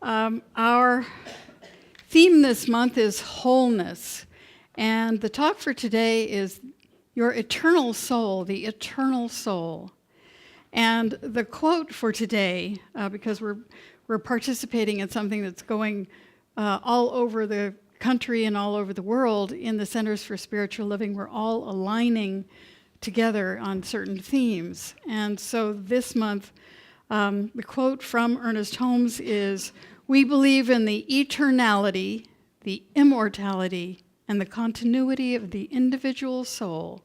Our theme this month is wholeness. And the talk for today is your eternal soul, the eternal soul. And the quote for today, because we're participating in something that's going all over the country and all over the world in the Centers for Spiritual Living, we're all aligning together on certain themes. And so this month, the quote from Ernest Holmes is, "We believe in the eternality, the immortality, and the continuity of the individual soul,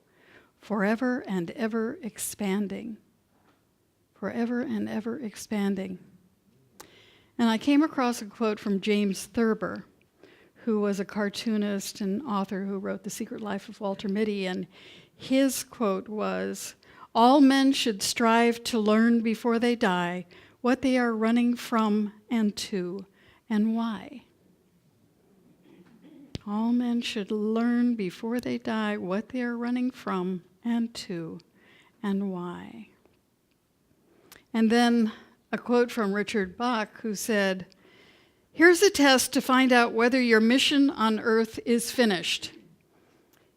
forever and ever expanding." Forever and ever expanding. And I came across a quote from James Thurber, who was a cartoonist and author who wrote The Secret Life of Walter Mitty, and his quote was, "All men should strive to learn before they die what they are running from and to, and why." All men should learn before they die what they are running from and to, and why. And then a quote from Richard Bach, who said, "Here's a test to find out whether your mission on earth is finished.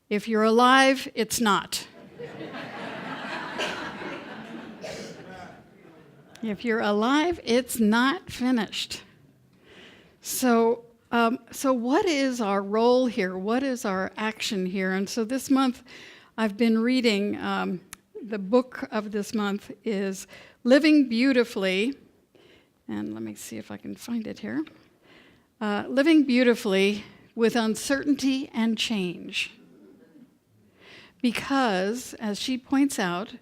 If you're alive, it's not." If you're alive, it's not finished. So what is our role here? What is our action here? And so this month, I've been reading, the book of this month is Living Beautifully, and let me see if I can find it here. Living Beautifully with Uncertainty and Change. Because, as she points out,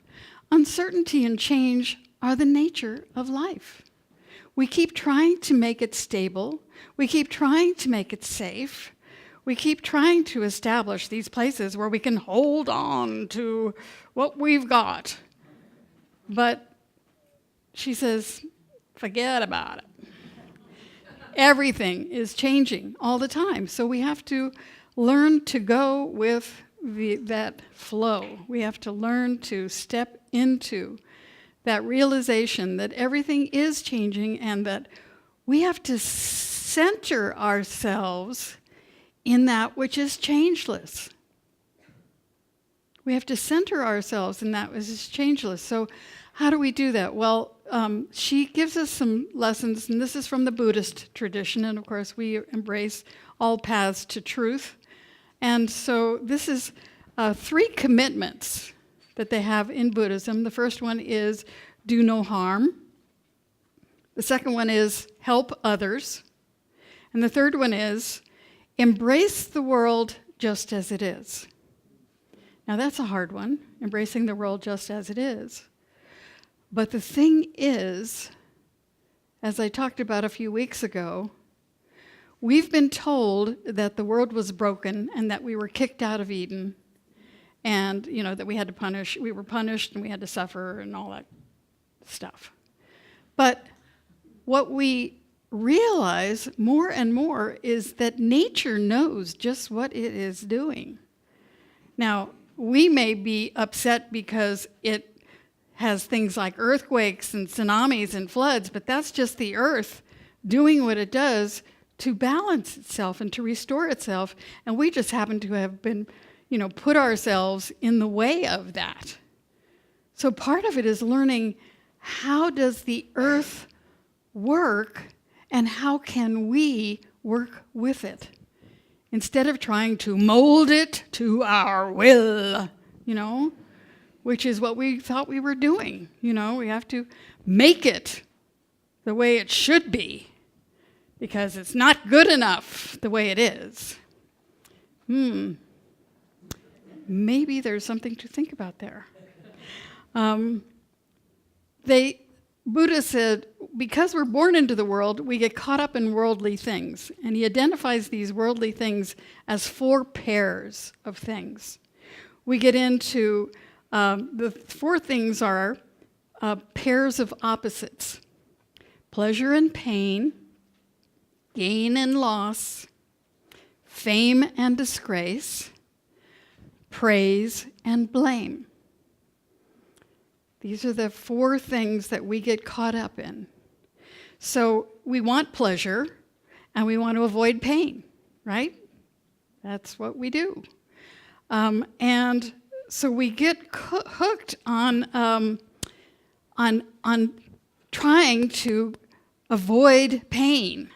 uncertainty and change are the nature of life. We keep trying to make it stable. We keep trying to make it safe. We keep trying to establish these places where we can hold on to what we've got. But she says, forget about it. Everything is changing all the time. So we have to learn to go with that flow. We have to learn to step into that realization that everything is changing and that we have to center ourselves in that which is changeless. We have to center ourselves in that which is changeless. So how do we do that? Well, she gives us some lessons, and this is from the Buddhist tradition, and of course we embrace all paths to truth. And so this is 3 commitments that they have in Buddhism. The first one is do no harm. The second one is help others. And the third one is embrace the world just as it is. Now that's a hard one, embracing the world just as it is. But the thing is, as I talked about a few weeks ago, we've been told that the world was broken and that we were kicked out of Eden and, that we were punished and we had to suffer and all that stuff. But what we realize more and more is that nature knows just what it is doing. Now, we may be upset because it has things like earthquakes and tsunamis and floods, but that's just the earth doing what it does to balance itself and to restore itself, and we just happen to have been, put ourselves in the way of that. So part of it is learning, how does the earth work and how can we work with it? Instead of trying to mold it to our will, which is what we thought we were doing. We have to make it the way it should be because it's not good enough the way it is. Maybe there's something to think about there. Buddha said, because we're born into the world, we get caught up in worldly things. And he identifies these worldly things as 4 pairs of things. We get into, the 4 things are pairs of opposites. Pleasure and pain, gain and loss, fame and disgrace, praise and blame. These are the 4 things that we get caught up in. So we want pleasure, and we want to avoid pain, right? That's what we do. And so we get hooked on trying to avoid pain.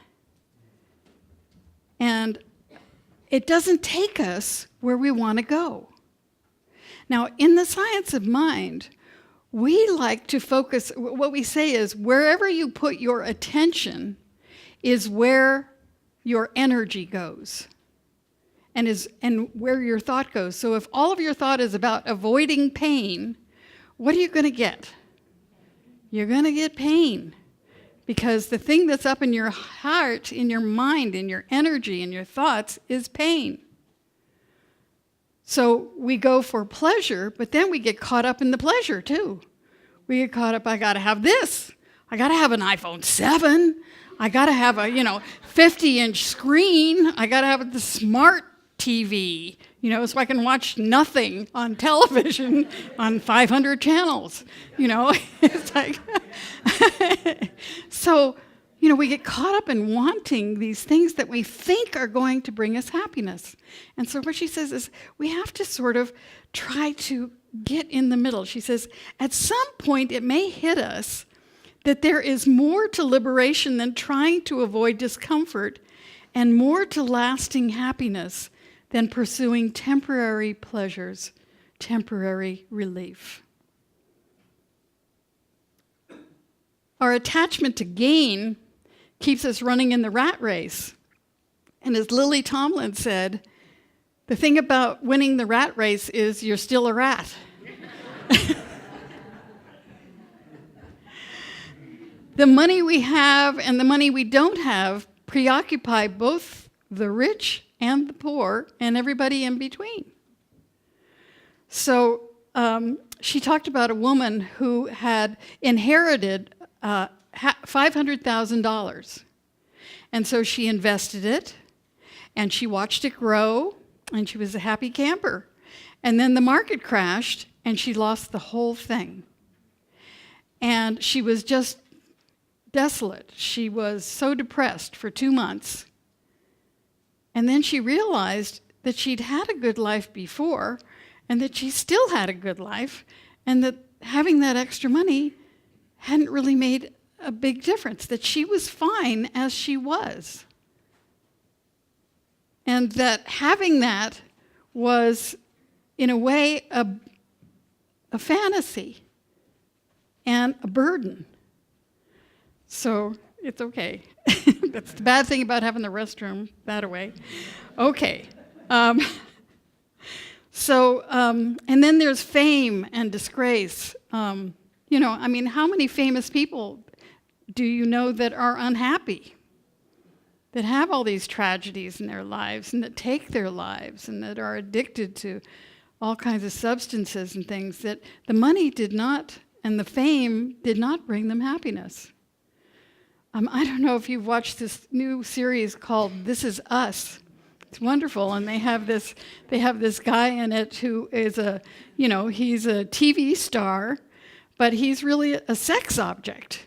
And it doesn't take us where we want to go. Now, in the science of mind, we like to focus, what we say is, wherever you put your attention is where your energy goes and where your thought goes. So if all of your thought is about avoiding pain, what are you going to get? You're going to get pain. Because the thing that's up in your heart, in your mind, in your energy, in your thoughts is pain. So we go for pleasure, but then we get caught up in the pleasure too. We get caught up, I got to have this. I got to have an iPhone 7. I got to have a, 50-inch screen. I got to have the smart TV, so I can watch nothing on television on 500 channels, It's like, so, we get caught up in wanting these things that we think are going to bring us happiness. And so what she says is we have to sort of try to get in the middle. She says, at some point it may hit us that there is more to liberation than trying to avoid discomfort, and more to lasting happiness than pursuing temporary pleasures, temporary relief. Our attachment to gain keeps us running in the rat race. And as Lily Tomlin said, the thing about winning the rat race is you're still a rat. The money we have and the money we don't have preoccupy both the rich and the poor and everybody in between. So she talked about a woman who had inherited $500,000. And so she invested it, and she watched it grow, and she was a happy camper. And then the market crashed, and she lost the whole thing. And she was just desolate. She was so depressed for 2 months. And then she realized that she'd had a good life before, and that she still had a good life, and that having that extra money hadn't really made a big difference, that she was fine as she was. And that having that was, in a way, a fantasy and a burden. So it's okay. That's the bad thing about having the restroom that way. Okay. And then there's fame and disgrace. How many famous people do you know that are unhappy? That have all these tragedies in their lives and that take their lives and that are addicted to all kinds of substances and things that the money did not and the fame did not bring them happiness. I don't know if you've watched this new series called This Is Us. It's wonderful, and they have this guy in it who is he's a TV star, but he's really a sex object,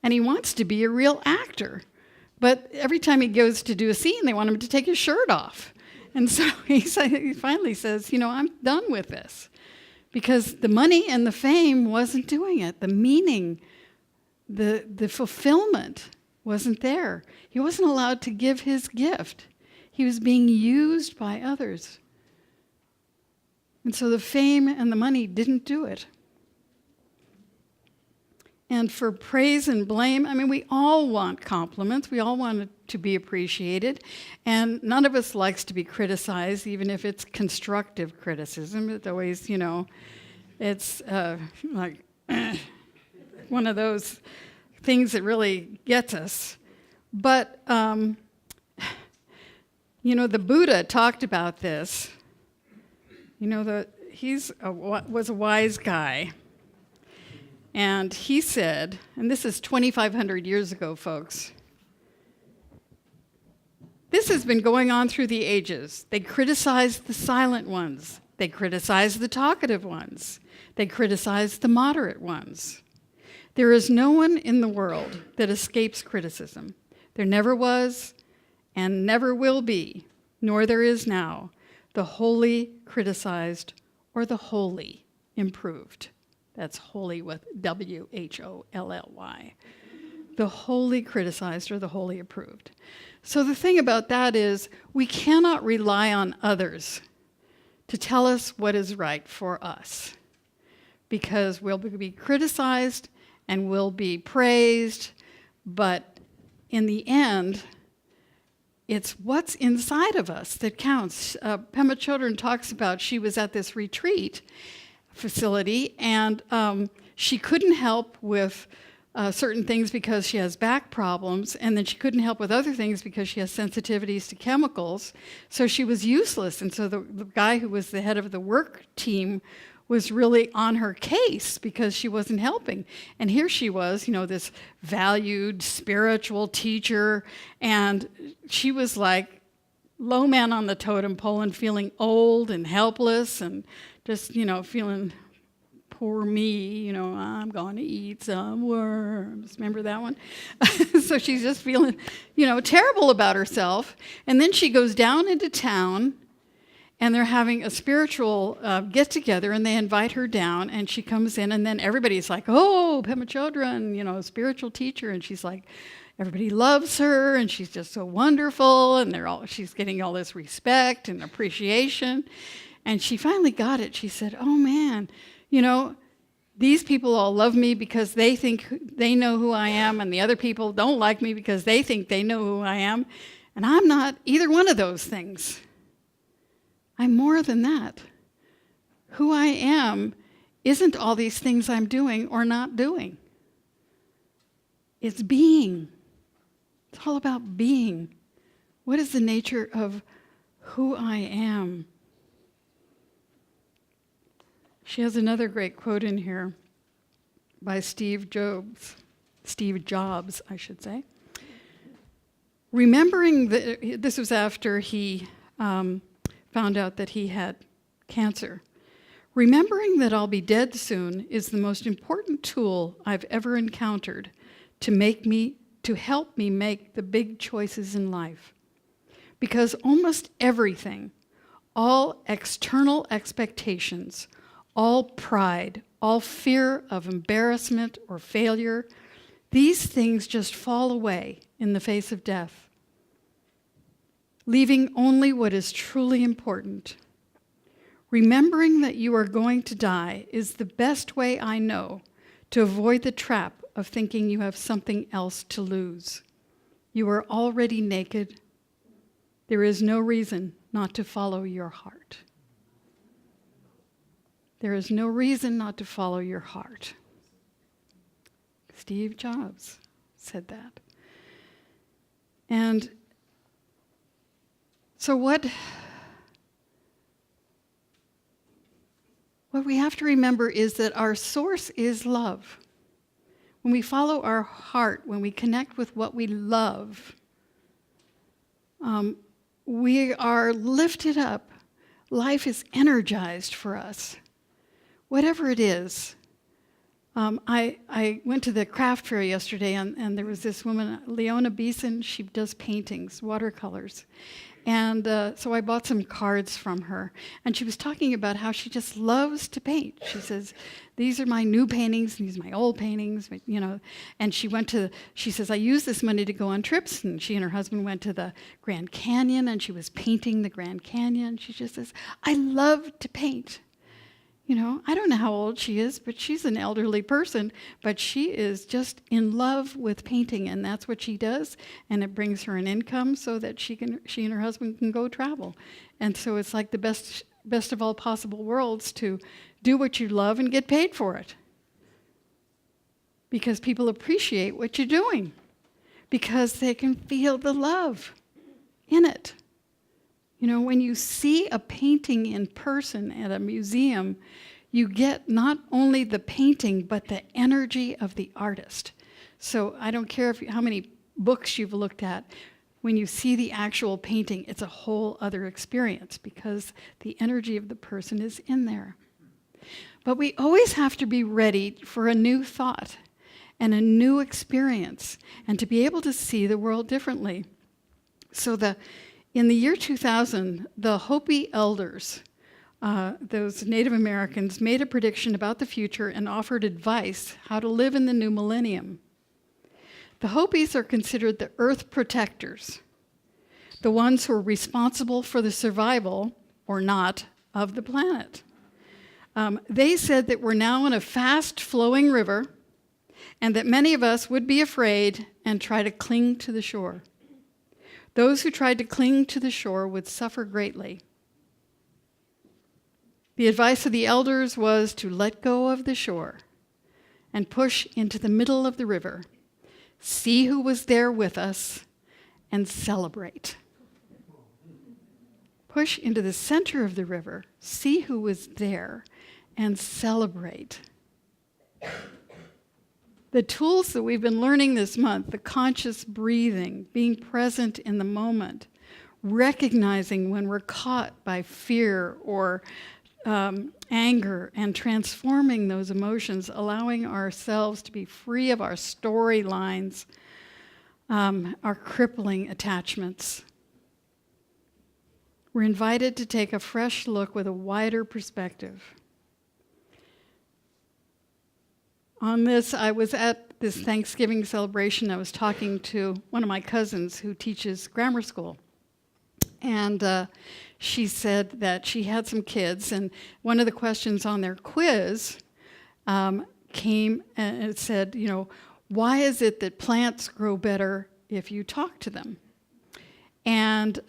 and he wants to be a real actor. But every time he goes to do a scene, they want him to take his shirt off. And so he finally says, I'm done with this. Because the money and the fame wasn't doing it. The meaning, the fulfillment wasn't there. He wasn't allowed to give his gift. He was being used by others. And so the fame and the money didn't do it. And for praise and blame, we all want compliments. We all want to be appreciated. And none of us likes to be criticized, even if it's constructive criticism. It's always, it's like one of those things that really gets us. But, the Buddha talked about this. He was a wise guy. And he said, and this is 2,500 years ago, folks, this has been going on through the ages. They criticize the silent ones. They criticize the talkative ones. They criticize the moderate ones. There is no one in the world that escapes criticism. There never was and never will be, nor there is now, the wholly criticized or the wholly improved. That's wholly with W-H-O-L-L-Y. The wholly criticized or the wholly approved. So the thing about that is we cannot rely on others to tell us what is right for us, because we'll be criticized and we'll be praised, but in the end, it's what's inside of us that counts. Pema Chodron talks about she was at this retreat facility, and she couldn't help with certain things because she has back problems, and then she couldn't help with other things because she has sensitivities to chemicals. So she was useless, and so the guy who was the head of the work team was really on her case because she wasn't helping. And here she was, this valued spiritual teacher, and she was like low man on the totem pole and feeling old and helpless and just, feeling poor me, I'm going to eat some worms. Remember that one? So she's just feeling, terrible about herself. And then she goes down into town, and they're having a spiritual get-together, and they invite her down, and she comes in, and then everybody's like, oh, Pema Chodron, spiritual teacher, and she's like, everybody loves her, and she's just so wonderful, and she's getting all this respect and appreciation. And she finally got it. She said, oh, man, these people all love me because they think they know who I am, and the other people don't like me because they think they know who I am, and I'm not either one of those things. I'm more than that. Who I am isn't all these things I'm doing or not doing. It's being. It's all about being. What is the nature of who I am? She has another great quote in here by Steve Jobs, I should say. Remembering that, this was after he found out that he had cancer. Remembering that I'll be dead soon is the most important tool I've ever encountered to help me make the big choices in life. Because almost everything, all external expectations, all pride, all fear of embarrassment or failure, these things just fall away in the face of death, leaving only what is truly important. Remembering that you are going to die is the best way I know to avoid the trap of thinking you have something else to lose. You are already naked. There is no reason not to follow your heart. There is no reason not to follow your heart. Steve Jobs said that. And so what we have to remember is that our source is love. When we follow our heart, when we connect with what we love, we are lifted up. Life is energized for us. Whatever it is. I went to the craft fair yesterday, and there was this woman, Leona Beeson. She does paintings, watercolors. And so I bought some cards from her. And she was talking about how she just loves to paint. She says, these are my new paintings, these are my old paintings, And she says, I use this money to go on trips. And she and her husband went to the Grand Canyon, and she was painting the Grand Canyon. She just says, I love to paint. I don't know how old she is, but she's an elderly person, but she is just in love with painting, and that's what she does, and it brings her an income so that she and her husband can go travel. And so it's like the best of all possible worlds to do what you love and get paid for it. Because people appreciate what you're doing, because they can feel the love in it. When you see a painting in person at a museum, you get not only the painting, but the energy of the artist. So I don't care how many books you've looked at, when you see the actual painting, it's a whole other experience because the energy of the person is in there. But we always have to be ready for a new thought. and a new experience, and to be able to see the world differently. So in the year 2000, the Hopi elders, those Native Americans, made a prediction about the future and offered advice how to live in the new millennium. The Hopis are considered the earth protectors, the ones who are responsible for the survival, or not, of the planet. They said that we're now in a fast-flowing river and that many of us would be afraid and try to cling to the shore. Those who tried to cling to the shore would suffer greatly. The advice of the elders was to let go of the shore and push into the middle of the river, see who was there with us, and celebrate. Push into the center of the river, see who was there, and celebrate. The tools that we've been learning this month, the conscious breathing, being present in the moment, recognizing when we're caught by fear or anger, and transforming those emotions, allowing ourselves to be free of our storylines, our crippling attachments. We're invited to take a fresh look with a wider perspective. On this, I was at this Thanksgiving celebration. I was talking to one of my cousins who teaches grammar school. And she said that she had some kids, and one of the questions on their quiz came and it said, why is it that plants grow better if you talk to them? And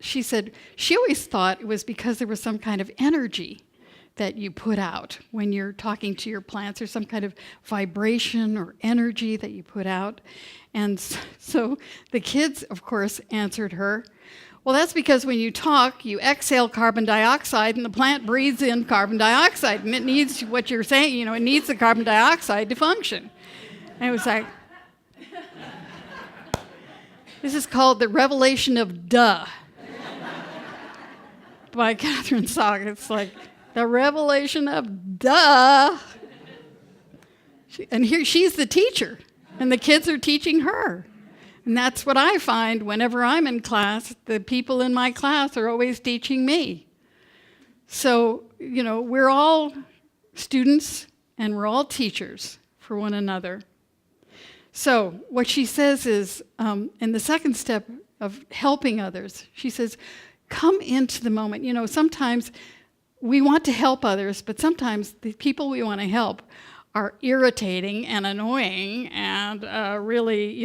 she said she always thought it was because there was some kind of energy that you put out when you're talking to your plants, or some kind of vibration or energy that you put out. And so the kids, of course, answered her, well, that's because when you talk, you exhale carbon dioxide, and the plant breathes in carbon dioxide, and it needs what you're saying, it needs the carbon dioxide to function. And it was like, this is called The Revelation of Duh by Catherine Sock. It's like, the revelation of duh. And here she's the teacher, and the kids are teaching her. And that's what I find whenever I'm in class. The people in my class are always teaching me. So, we're all students and we're all teachers for one another. So what she says is, in the second step of helping others, she says, come into the moment. Sometimes we want to help others, but sometimes the people we want to help are irritating and annoying and really,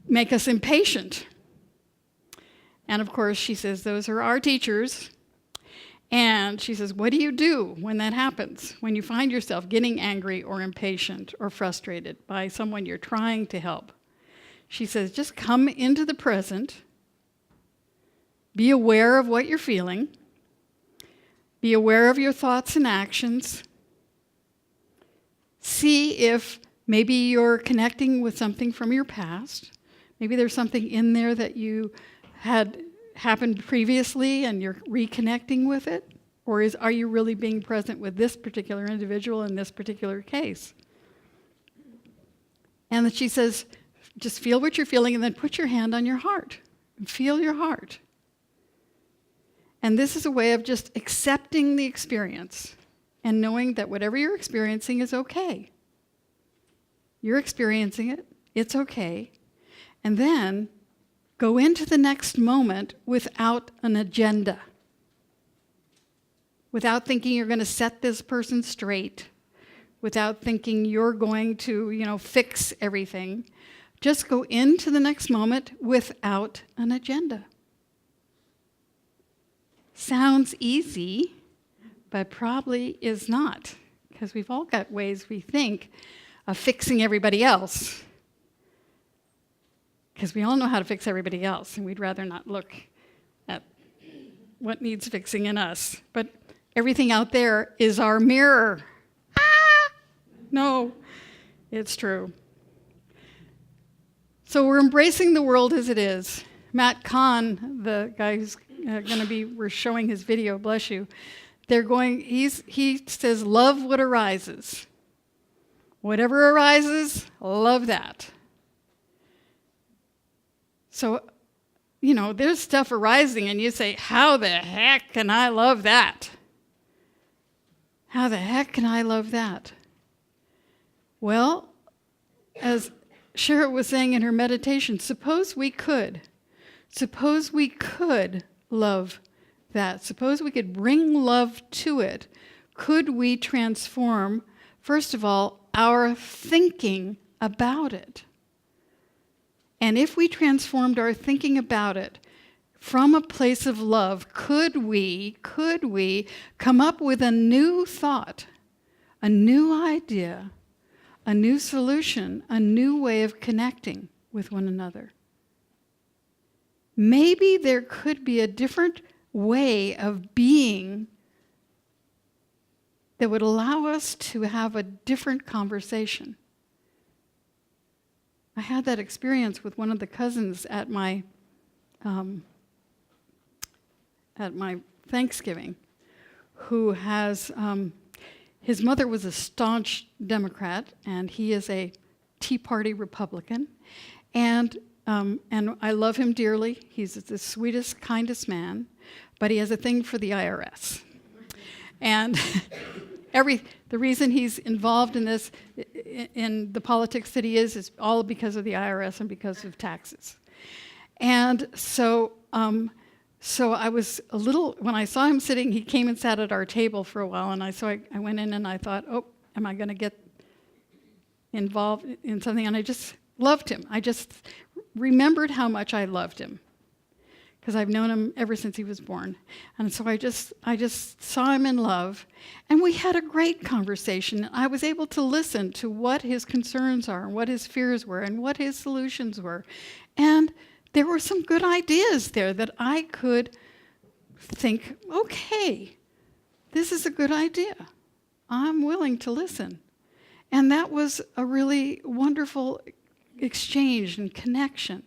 make us impatient. And of course, she says, those are our teachers. And she says, what do you do when that happens? When you find yourself getting angry or impatient or frustrated by someone you're trying to help? She says, just come into the present. Be aware of what you're feeling. Be aware of your thoughts and actions. See if maybe you're connecting with something from your past. Maybe there's something in there that you had happened previously and you're reconnecting with it. Or are you really being present with this particular individual in this particular case? And then she says, just feel what you're feeling and then put your hand on your heart and feel your heart. And this is a way of just accepting the experience and knowing that whatever you're experiencing is okay. You're experiencing it, it's okay. And then go into the next moment without an agenda. Without thinking you're going to set this person straight. Without thinking you're going to, fix everything. Just go into the next moment without an agenda. Sounds easy, but probably is not, because we've all got ways we think of fixing everybody else, because we all know how to fix everybody else, and we'd rather not look at what needs fixing in us. But everything out there is our mirror. No, it's true. So we're embracing the world as it is. Matt Kahn, the guy who's we're showing his video, bless you. He says, love what arises. Whatever arises, love that. So, there's stuff arising and you say, how the heck can I love that? How the heck can I love that? Well, as Cheryl was saying in her meditation, suppose we could love that. Suppose we could bring love to it. Could we transform, first of all, our thinking about it? And if we transformed our thinking about it from a place of love, could we come up with a new thought, a new idea, a new solution, a new way of connecting with one another? Maybe there could be a different way of being that would allow us to have a different conversation. I had that experience with one of the cousins at my Thanksgiving, who has, his mother was a staunch Democrat, and he is a Tea Party Republican, and I love him dearly. He's the sweetest, kindest man, but he has a thing for the IRS. And the reason he's involved in this, in the politics that he is all because of the IRS and because of taxes. And so I was a little, when I saw him sitting, he came and sat at our table for a while, and I went in and I thought, oh, am I going to get involved in something? And I just loved him. I just remembered how much I loved him, because I've known him ever since he was born. And so I just saw him in love, and we had a great conversation. I was able to listen to what his concerns are, and what his fears were, and what his solutions were. And there were some good ideas there that I could think, okay, this is a good idea. I'm willing to listen. And that was a really wonderful exchange and connection.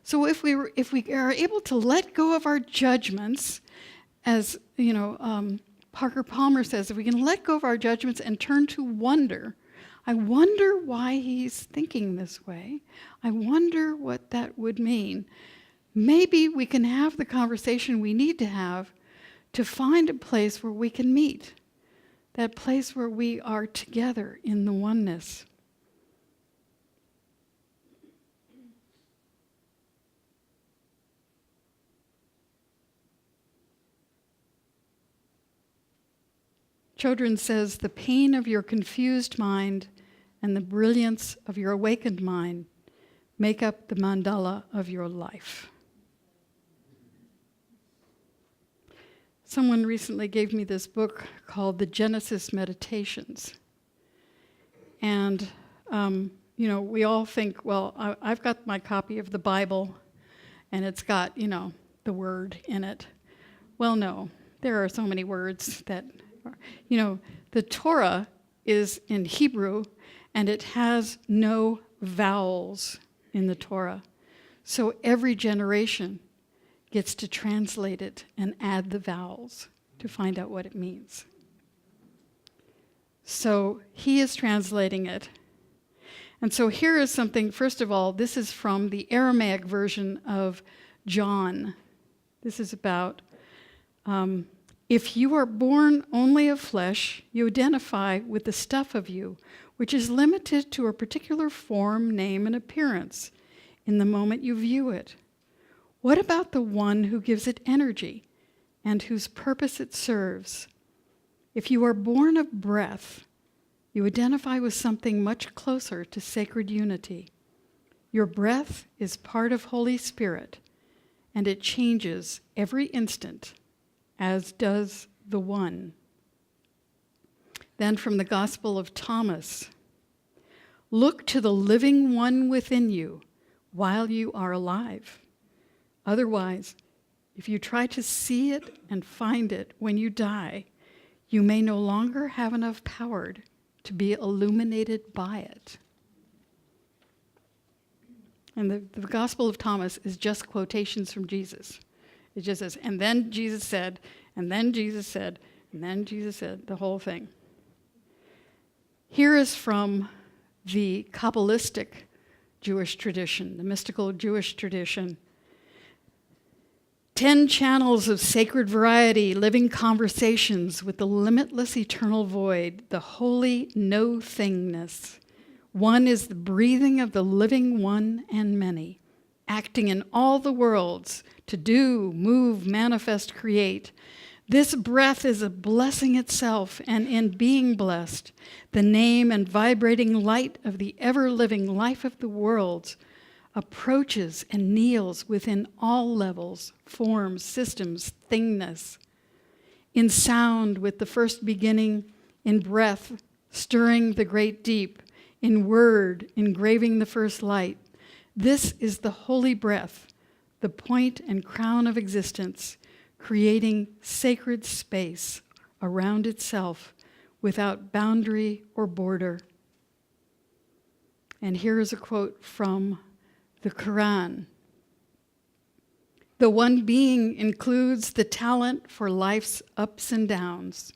So if we are able to let go of our judgments, as Parker Palmer says, if we can let go of our judgments and turn to wonder, I wonder why he's thinking this way. I wonder what that would mean. Maybe we can have the conversation we need to have to find a place where we can meet, that place where we are together in the oneness. Chodron says, the pain of your confused mind and the brilliance of your awakened mind make up the mandala of your life. Someone recently gave me this book called The Genesis Meditations. And, we all think, well, I've got my copy of the Bible, and it's got, the word in it. Well, no, there are so many words that, the Torah is in Hebrew, and it has no vowels in the Torah. So every generation gets to translate it and add the vowels to find out what it means. So he is translating it. And so here is something, first of all, this is from the Aramaic version of John. This is about, if you are born only of flesh, you identify with the stuff of you, which is limited to a particular form, name, and appearance in the moment you view it. What about the one who gives it energy and whose purpose it serves? If you are born of breath, you identify with something much closer to sacred unity. Your breath is part of Holy Spirit, and it changes every instant, as does the one. Then from the Gospel of Thomas, look to the living one within you while you are alive. Otherwise, if you try to see it and find it when you die, you may no longer have enough power to be illuminated by it. And the Gospel of Thomas is just quotations from Jesus. It just says, and then Jesus said, and then Jesus said, and then Jesus said, the whole thing. Here is from the Kabbalistic Jewish tradition, the mystical Jewish tradition. 10 channels of sacred variety, living conversations with the limitless eternal void, the holy no-thingness. One is the breathing of the living one and many, acting in all the worlds to do, move, manifest, create. This breath is a blessing itself, and in being blessed, the name and vibrating light of the ever-living life of the worlds approaches and kneels within all levels, forms, systems, thingness. In sound with the first beginning, in breath, stirring the great deep, in word, engraving the first light. This is the holy breath, the point and crown of existence, creating sacred space around itself without boundary or border. And here is a quote from the Quran. The one being includes the talent for life's ups and downs,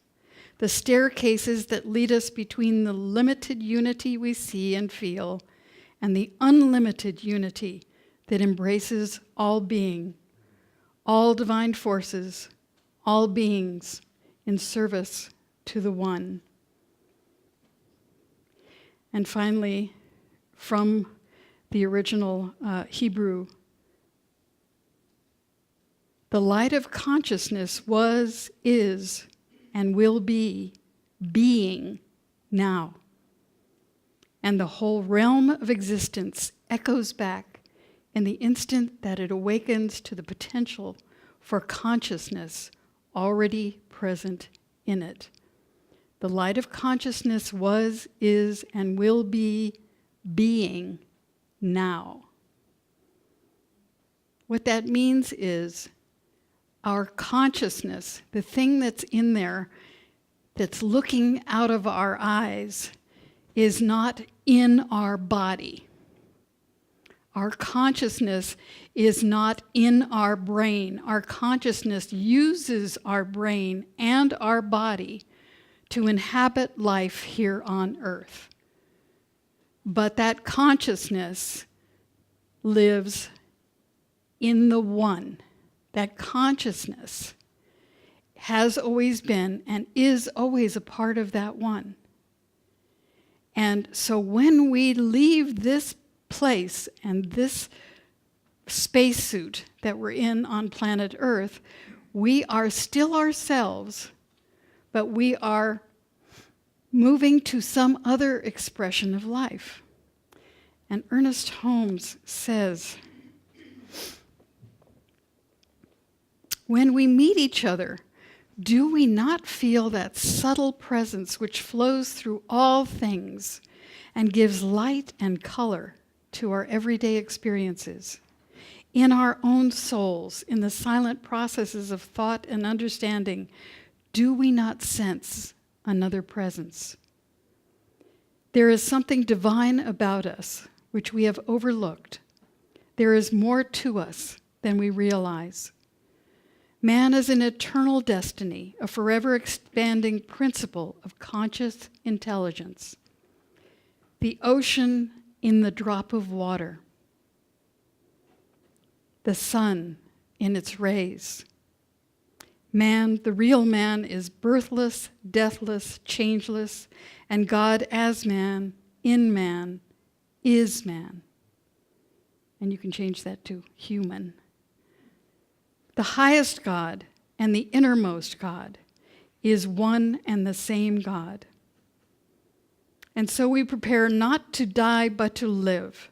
the staircases that lead us between the limited unity we see and feel and the unlimited unity that embraces all being, all divine forces, all beings in service to the one. And finally, from the original Hebrew, the light of consciousness was, is, and will be being now. And the whole realm of existence echoes back in the instant that it awakens to the potential for consciousness already present in it. The light of consciousness was, is, and will be being now. What that means is our consciousness, the thing that's in there, that's looking out of our eyes, is not in our body. Our consciousness is not in our brain. Our consciousness uses our brain and our body to inhabit life here on earth. But that consciousness lives in the one. That consciousness has always been and is always a part of that one. And so when we leave this place and this spacesuit that we're in on planet Earth, we are still ourselves, but we are moving to some other expression of life. And Ernest Holmes says, when we meet each other, do we not feel that subtle presence which flows through all things and gives light and color to our everyday experiences? In our own souls, in the silent processes of thought and understanding, do we not sense another presence? There is something divine about us which we have overlooked. There is more to us than we realize. Man is an eternal destiny, a forever expanding principle of conscious intelligence. The ocean in the drop of water. The sun in its rays. Man, the real man, is birthless, deathless, changeless, and God as man, in man, is man. And you can change that to human. The highest God and the innermost God is one and the same God. And so we prepare not to die but to live.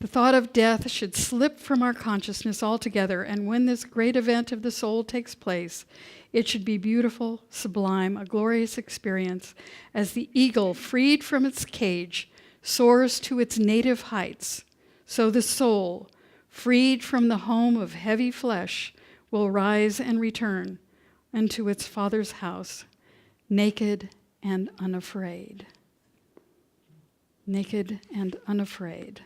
The thought of death should slip from our consciousness altogether, and when this great event of the soul takes place, it should be beautiful, sublime, a glorious experience, as the eagle, freed from its cage, soars to its native heights. So the soul, freed from the home of heavy flesh, will rise and return unto its Father's house, naked and unafraid. Naked and unafraid.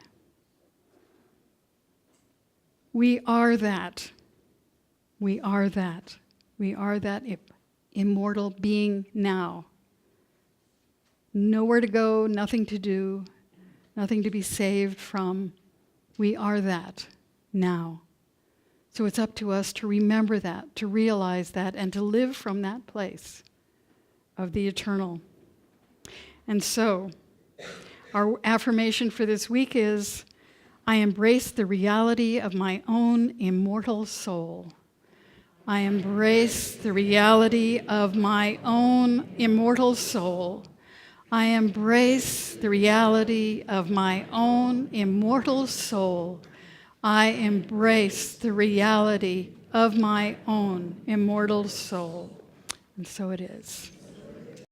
We are that. We are that. We are that immortal being now. Nowhere to go, nothing to do, nothing to be saved from. We are that now. So it's up to us to remember that, to realize that, and to live from that place of the eternal. And so, our affirmation for this week is, I embrace the reality of my own immortal soul. I embrace the reality of my own immortal soul. I embrace the reality of my own immortal soul. I embrace the reality of my own immortal soul. And so it is.